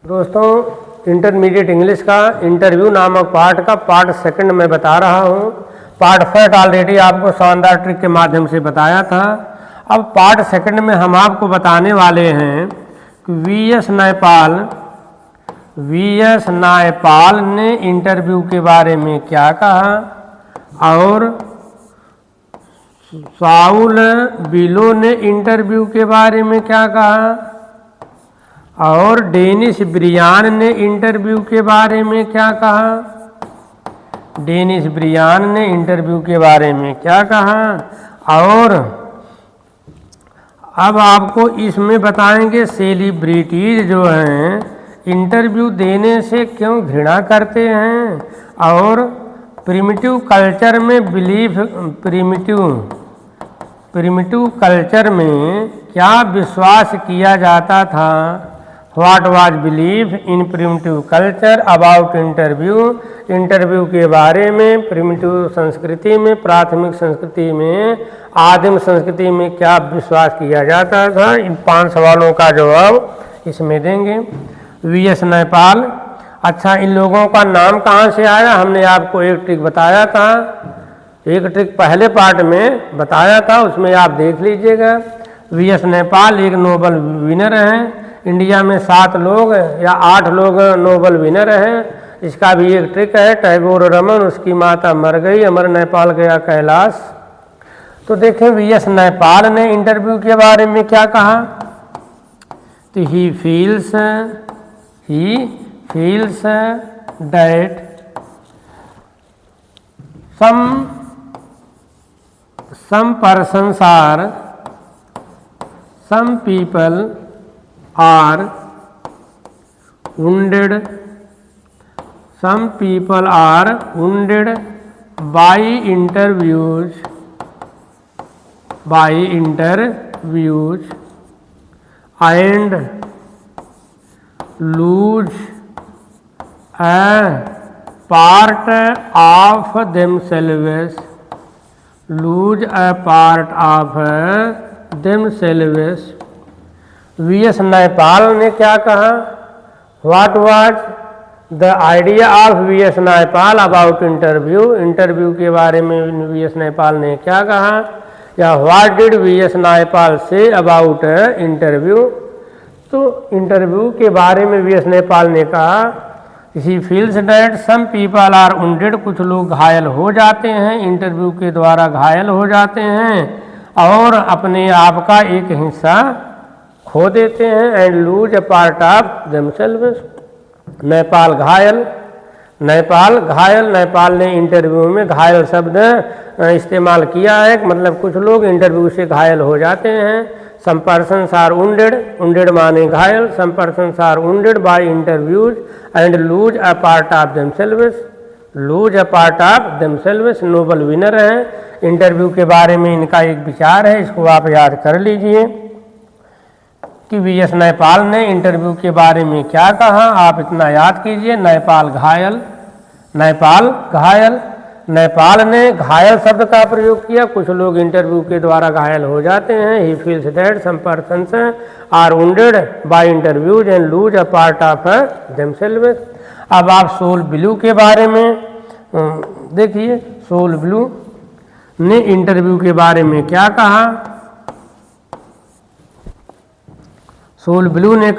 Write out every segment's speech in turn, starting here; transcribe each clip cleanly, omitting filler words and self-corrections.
दोस्तों, intermediate English का interview नामक पार्ट का पार्ट सेकंड में बता रहा हूँ। पार्ट फर्स्ट ऑलरेडी आपको शानदार ट्रिक के माध्यम से बताया था। अब पार्ट सेकंड में हम आपको बताने वाले हैं कि वीएस नायपाल ने इंटरव्यू के बारे में क्या कहा और साउल बिलो ने इंटरव्यू के बारे में क्या कहा और डेनिस ब्रियान ने इंटरव्यू के बारे में क्या कहा। डेनिस ब्रियान ने इंटरव्यू के बारे में क्या कहा और अब आपको इसमें बताएंगे सेलिब्रिटीज जो हैं इंटरव्यू देने से क्यों घृणा करते हैं और प्रिमिटिव कल्चर में प्रिमिटिव कल्चर में क्या विश्वास किया जाता था। What was believe in primitive culture about interview के बारे में। प्रिमिटिव संस्कृति में, प्राथमिक संस्कृति में, आदिम संस्कृति में क्या विश्वास किया जाता था। इन 5 सवालों का जवाब इसमें देंगे। वीएस नायपाल, अच्छा इन लोगों का नाम कहाँ से आया, हमने आपको एक ट्रिक बताया था, एक ट्रिक पहले पार्ट में बताया था, उसमें आप देख लीजिएगा। वीएस नायपाल एक नोबल विनर हैं। इंडिया में 7 लोग या 8 लोग नोबल विनर हैं। इसका भी एक ट्रिक है। टैगोर रमन, उसकी माता मर गई, अमर नायपाल गया कैलाश। तो देखें वीएस नायपाल ने इंटरव्यू के बारे में क्या कहा। तो ही feels that some persons are, some people are wounded, some people are wounded by interviews and lose a part of themselves, VS Naipaul ने क्या कहा। What was the idea of VS Naipaul about interview के बारे में वीएस नायपाल ने क्या कहा या what did VS Naipal say about interview. तो इंटरव्यू के बारे में वीएस नायपाल ने कहा he feels that some people are wounded, कुछ लोग घायल हो जाते हैं, इंटरव्यू के द्वारा घायल हो जाते हैं और अपने आप का एक हिस्सा खो देते हैं। And lose a part of themselves, Naipal घायल ने इंटरव्यू में घायल शब्द इस्तेमाल किया है, मतलब कुछ लोग इंटरव्यू से घायल हो जाते हैं। सम पर्सन्स आर वुंडेड माने घायल, some persons are wounded by interviews and lose a part of themselves, Nobel winner हैं। इंटरव्यू के बारे में इनका एक विचार है, इसको आप याद कर लीजिए कि वीएस नायपाल ने इंटरव्यू के बारे में क्या कहा, आप इतना याद कीजिए। नायपाल घायल, नायपाल ने घायल शब्द का प्रयोग किया, कुछ लोग इंटरव्यू के द्वारा घायल हो जाते हैं। He feels that some persons are wounded by interviews and lose a part of themselves. अब आप सोल ब्लू के बारे में देखिए। सोल ब्लू ने इंटरव्यू के बारे में क्या कहा। सोल ब्लू ने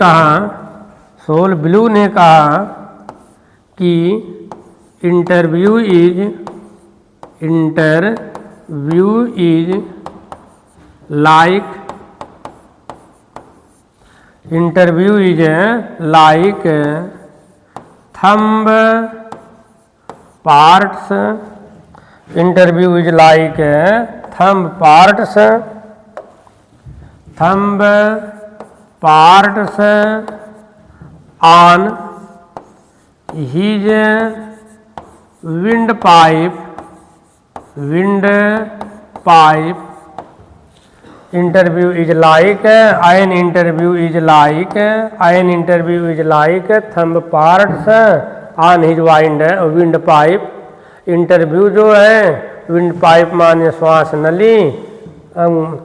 कहा कि interview is like thumb parts, interview is like thumb parts on his windpipe. Interview is like an interview is like thumb parts on his windpipe. Interview जो है विंडपाइप माने श्वास नली,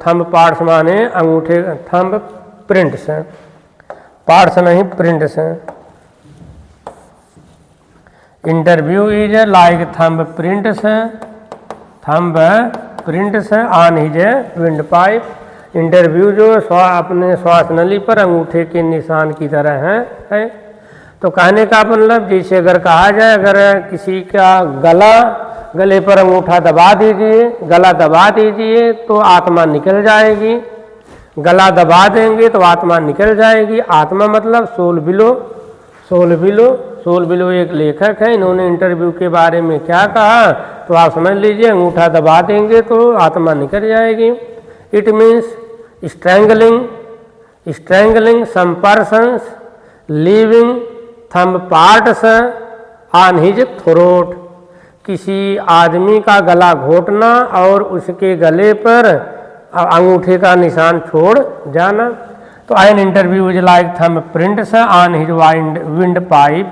थंब पार्ट्स माने अंगूठे, थंब प्रिंट्स हैं, parts नहीं prints हैं। Interview is like thumbprints on his windpipe. Interview जो अपने श्वास नली पर अंगूठे के निशान की तरह है। तो कहने का मतलब जैसे अगर कहा जाए, अगर किसी का गले पर अंगूठा दबा दीजिए, गला दबा दीजिए तो आत्मा निकल जाएगी, गला दबा देंगे तो आत्मा निकल जाएगी। आत्मा मतलब सोल बिलो एक लेखक है, इन्होंने इंटरव्यू के बारे में क्या कहा तो आप समझ लीजिए, अंगूठा दबा देंगे तो आत्मा निकल जाएगी। It means strangling some persons leaving thumb parts on his throat, किसी आदमी का गला घोटना और उसके गले पर अंगूठे का निशान छोड़ जाना। तो an interview is like thumb prints on his wind pipe,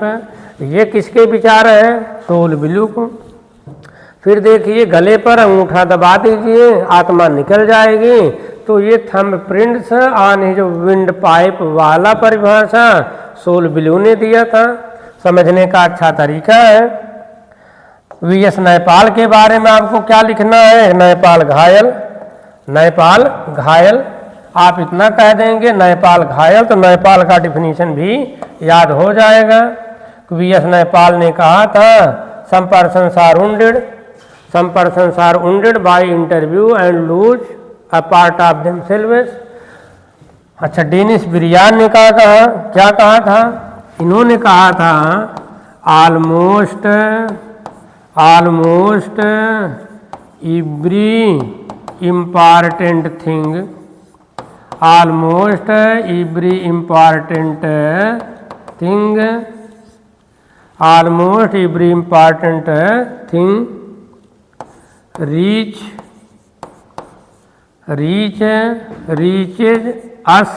ये किसके विचार है? सोल बिलू को। फिर देखिए, गले पर अंगूठा दबा दीजिए आत्मा निकल जाएगी, तो ये thumb prints on his wind pipe वाला परिभाषा सोल बिलू ने दिया था। समझने का अच्छा तरीका है। वीएस नैपाल के बारे में आपको क्या लिखना है? नैपाल घायल। आप इतना कह देंगे नैपाल घायल, तो नैपाल का डिफिनीशन भी याद हो जाएगा। वीएस नैपाल ने कहा था some persons are wounded by interview and lose a part of themselves. अच्छा, डेनिस ब्रियान ने क्या कहा था? इन्होंने कहा था almost every important thing reaches us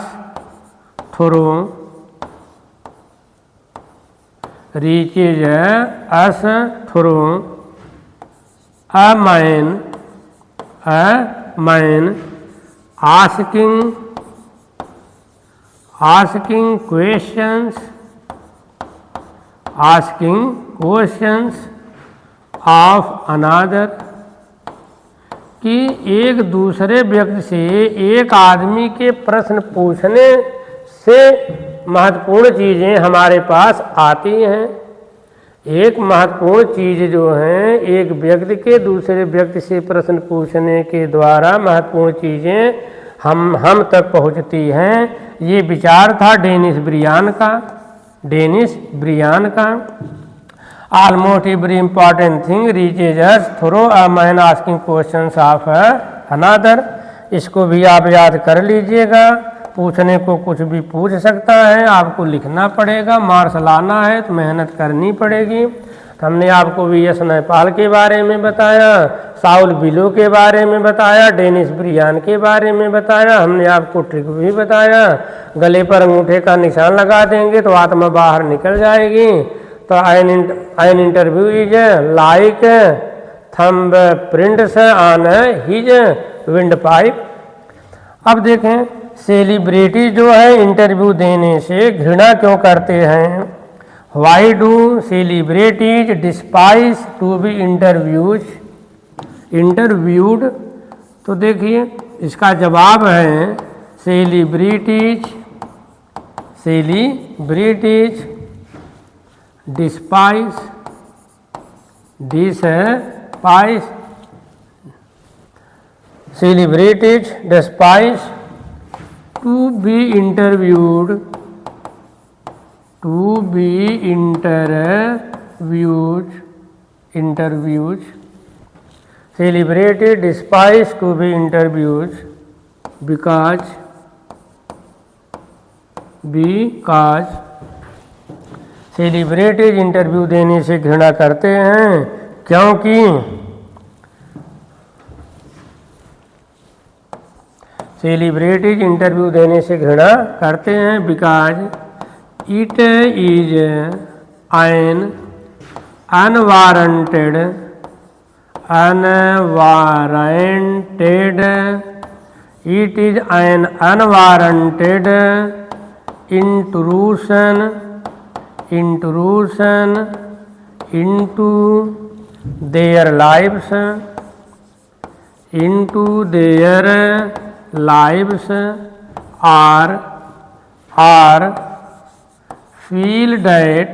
through a man asking questions of another, कि एक दूसरे व्यक्ति से एक आदमी के प्रश्न पूछने से महत्वपूर्ण चीज़ें हमारे पास आती हैं। एक महत्वपूर्ण चीज़ जो है, एक व्यक्ति के दूसरे व्यक्ति से प्रश्न पूछने के द्वारा महत्वपूर्ण चीज़ें हम तक पहुंचती हैं। ये विचार था डेनिस ब्रियान का। Almost every important thing reaches us through a man asking questions of another। इसको भी आप याद कर लीजिएगा। पूछने को कुछ भी पूछ सकता है, आपको लिखना पड़ेगा, मार्क्स लाना है तो मेहनत करनी पड़ेगी। हमने आपको वीएस नैपाल के बारे में बताया, साउल बिलो के बारे में बताया, डेनिस ब्रियान के बारे में बताया, हमने आपको ट्रिक भी बताया। गले पर अंगूठे का निशान लगा देंगे तो आत्मा बाहर निकल जाएगी। तो an interview is like thumb prints on his wind pipe. अब देखें, सेलिब्रिटी जो है इंटरव्यू देने से घृणा क्यों करते हैं? Why do celebrities despise to be interviewed? तो देखिए, इसका जवाब है celebrities despise celebrities despise to be interviewed celebrity despise to be interviewed because celebrities interview देने से घृणा करते हैं क्योंकि सेलिब्रिटीज इंटरव्यू देने से घृणा करते हैं because it is an unwarranted intrusion into their lives, into their lives, or feel that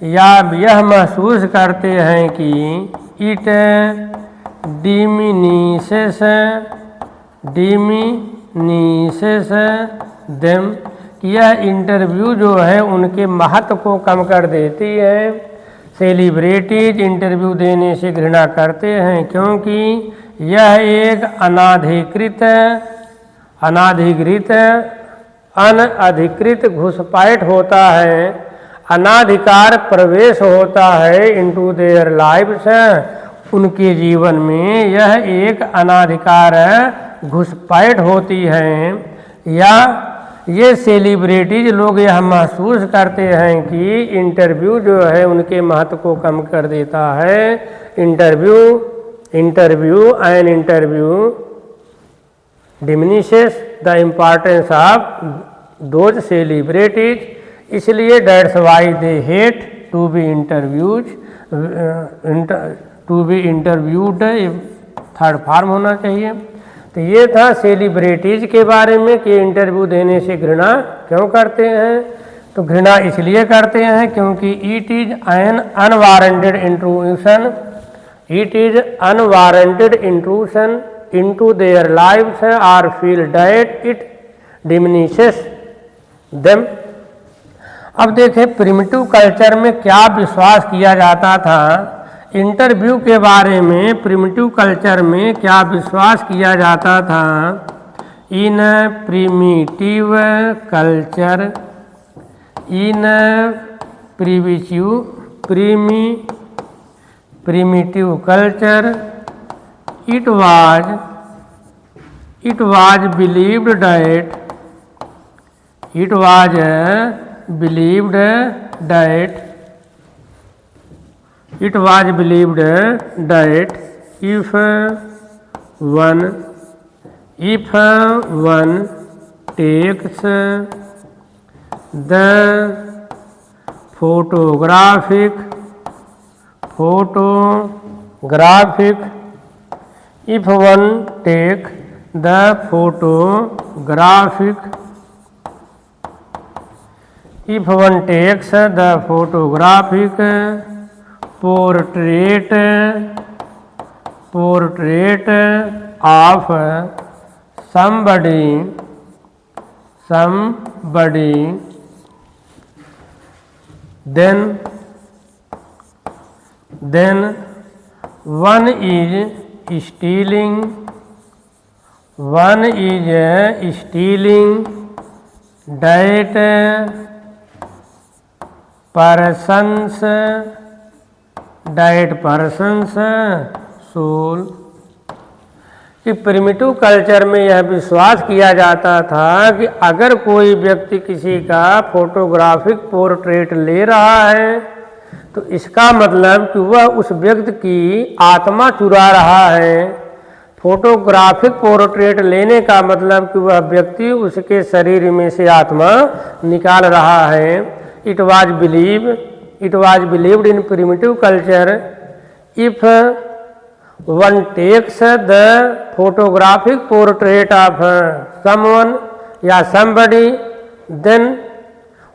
या यह महसूस करते हैं कि it diminishes them, कि यह इंटरव्यू जो है उनके महत्व को कम कर देती है। सेलिब्रिटीज इंटरव्यू देने से घृणा करते हैं क्योंकि यह एक अनधिकृत घुसपैठ होता है, अनाधिकार प्रवेश होता है इनटू देयर लाइव्स, उनके जीवन में यह एक अनाधिकार घुसपैठ होती है। या ये सेलिब्रिटीज लोग यह महसूस करते हैं कि इंटरव्यू जो है उनके महत्व को कम कर देता है। Interview diminishes the importance of those celebrities, इसलिए that's why they hate to be interviewed, third form होना चाहिए। तो ये था सेलिब्रिटीज के बारे में कि इंटरव्यू देने से घृणा क्यों करते हैं। तो घृणा इसलिए करते हैं क्योंकि it is an unwarranted intrusion into their lives और feel that it diminishes them. अब देखें प्रिमिटिव कल्चर में क्या विश्वास किया जाता था। इंटरव्यू के बारे में प्रिमिटिव कल्चर में क्या विश्वास किया जाता था। In primitive culture it was believed that if one takes the photographic portrait of somebody then one is stealing that person's soul। कि प्रिमिटिव कल्चर में यह विश्वास किया जाता था कि अगर कोई व्यक्ति किसी का फोटोग्राफिक पोर्ट्रेट ले रहा है तो इसका मतलब कि वह उस व्यक्ति की आत्मा चुरा रहा है। फोटोग्राफिक पोर्ट्रेट लेने का मतलब कि वह व्यक्ति उसके शरीर में से आत्मा निकाल रहा है। It was believed in primitive culture if one takes the photographic portrait of someone या somebody then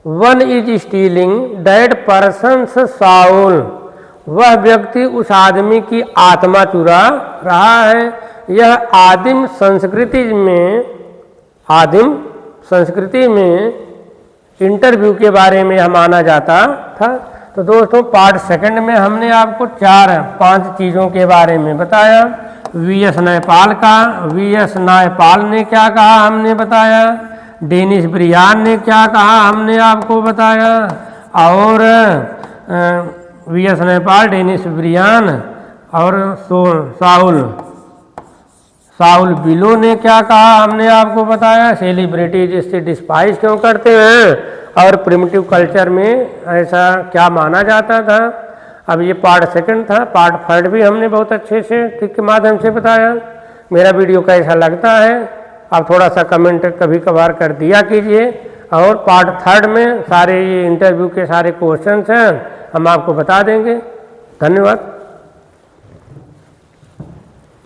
one is stealing that person's soul, वह व्यक्ति उस आदमी की आत्मा चुरा रहा है। यह आदिम संस्कृति में इंटरव्यू के बारे में यह माना जाता था। तो दोस्तों पार्ट सेकंड में हमने आपको 4-5 चीज़ों के बारे में बताया। वीएस नायपाल ने क्या कहा हमने बताया, डेनिस ब्रियान ने क्या कहा हमने आपको बताया, और वीएस नायपाल, डेनिस ब्रियान और साउल बिलो ने क्या कहा हमने आपको बताया। सेलिब्रिटीज इससे डिस्पाइज क्यों करते हैं और प्रिमिटिव कल्चर में ऐसा क्या माना जाता था। अब ये पार्ट सेकंड था। पार्ट थर्ड भी हमने बहुत अच्छे से ट्रिक के माध्यम से बताया। मेरा वीडियो कैसा लगता है आप थोड़ा सा कमेंट कभी कभार कर दिया कीजिए और पार्ट थर्ड में सारे ये इंटरव्यू के सारे क्वेश्चंस हैं हम आपको बता देंगे। धन्यवाद।